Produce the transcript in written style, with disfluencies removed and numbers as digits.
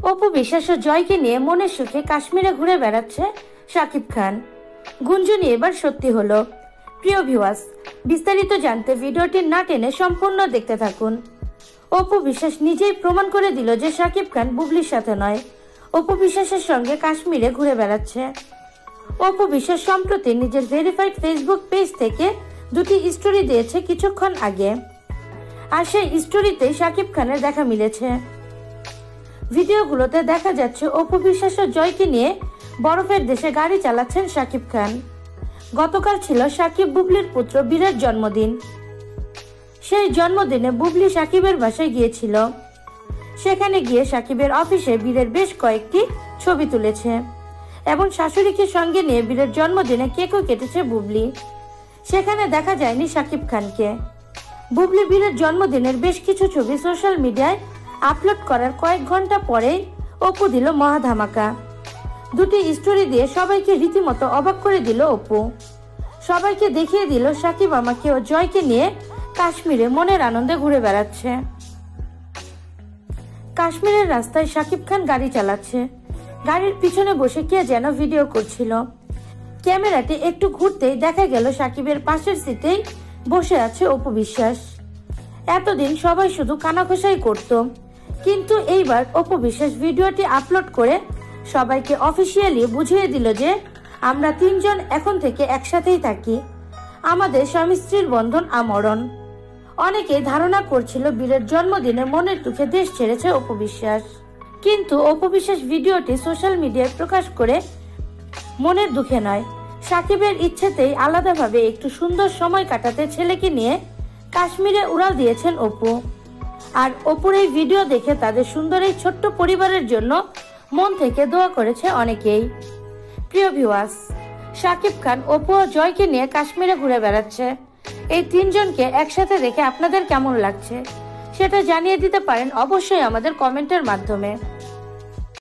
অপু বিশ্বাস ও জয়কে নিয়ে মনের সুখে কাশ্মীরে ঘুরে বেড়াচ্ছে শাকিব খান। গুঞ্জনই এবার সত্যি হলো। প্রিয় ভিউয়ার্স, বিস্তারিত জানতে ভিডিওটি না টেনে সম্পূর্ণ দেখতে থাকুন। অপু বিশ্বাস নিজেই প্রমাণ করে দিল যে শাকিব খান বুবলির সাথে নয়, অপু বিশ্বাসের সঙ্গে কাশ্মীরে ঘুরে বেড়াচ্ছে। অপু বিশ্বাস সম্প্রতি নিজের ভেরিফাইড ফেসবুক পেজ থেকে দুটি স্টোরি দিয়েছে কিছুক্ষণ আগে, আর সেই স্টোরিতে শাকিব খানের দেখা মিলেছে। ভিডিওগুলোতে দেখা যাচ্ছে অপু বিশ্বাস ও জয়কে নিয়ে বরফের দেশে গাড়ি চালাচ্ছেন শাকিব খান। গতকাল ছিল সাকিব বুবলির পুত্র বীরের জন্মদিন। সেই জন্মদিনে বুবলি সাকিবের বাসায় গিয়েছিল। সেখানে গিয়ে সাকিবের অফিসে বীরের বেশ কয়েকটি ছবি তুলেছে এবং শাশুড়িকে সঙ্গে নিয়ে বীরের জন্মদিনে কেকও কেটেছে বুবলি। সেখানে দেখা যায়নি শাকিব খানকে। বুবলি বীরের জন্মদিনের বেশ কিছু ছবি সোশ্যাল মিডিয়ায় আপলোড করার কয়েক ঘন্টা পরেই অপু দিল মহা ধামাকা। দুটি স্টোরি দিয়ে সবাইকে রীতিমতো অবাক করে দিল অপু। সবাইকে দেখিয়ে দিল সাকিব আমাকে ও জয়কে নিয়ে কাশ্মীরে মনের আনন্দে ঘুরে বেড়াচ্ছে। কাশ্মীরের রাস্তায় শাকিব খান গাড়ি চালাচ্ছে। গাড়ির পিছনে বসে কে যেন ভিডিও করছিল। ক্যামেরাটি একটু ঘুরতেই দেখা গেল সাকিবের পাশের সিটেই বসে আছে অপু বিশ্বাস। এতদিন সবাই শুধু কানাঘোষাই করত, কিন্তু এইবার অপু বিশ্বাস ভিডিওটি আপলোড করে সবাইকে অফিসিয়ালি বুঝিয়ে দিল যে আমরা তিনজন এখন থেকে একসাথেই থাকি, আমাদের স্বামী স্ত্রীর বন্ধন আমরণ। অনেকেই ধারণা করছিল বীরের জন্মদিনে মনের দুঃখে দেশ ছেড়েছে অপু বিশ্বাস, কিন্তু অপু বিশ্বাস ভিডিওটি সোশ্যাল মিডিয়ায় প্রকাশ করে মনের দুঃখে নয়, সাকিবের ইচ্ছেতেই আলাদাভাবে একটু সুন্দর সময় কাটাতে ছেলেকে নিয়ে কাশ্মীরে উড়াল দিয়েছেন অপু। আর অপুর এই ভিডিও দেখে তাদের সুন্দর এই ছোট্ট পরিবারের জন্য মন থেকে দোয়া করেছে অনেকেই। প্রিয় ভিউয়ার্স, শাকিব খান, অপু ও জয়কে নিয়ে কাশ্মীরে ঘুরে বেড়াচ্ছে। এই তিনজনকে একসাথে দেখে আপনাদের কেমন লাগছে সেটা জানিয়ে দিতে পারেন অবশ্যই আমাদের কমেন্টের মাধ্যমে।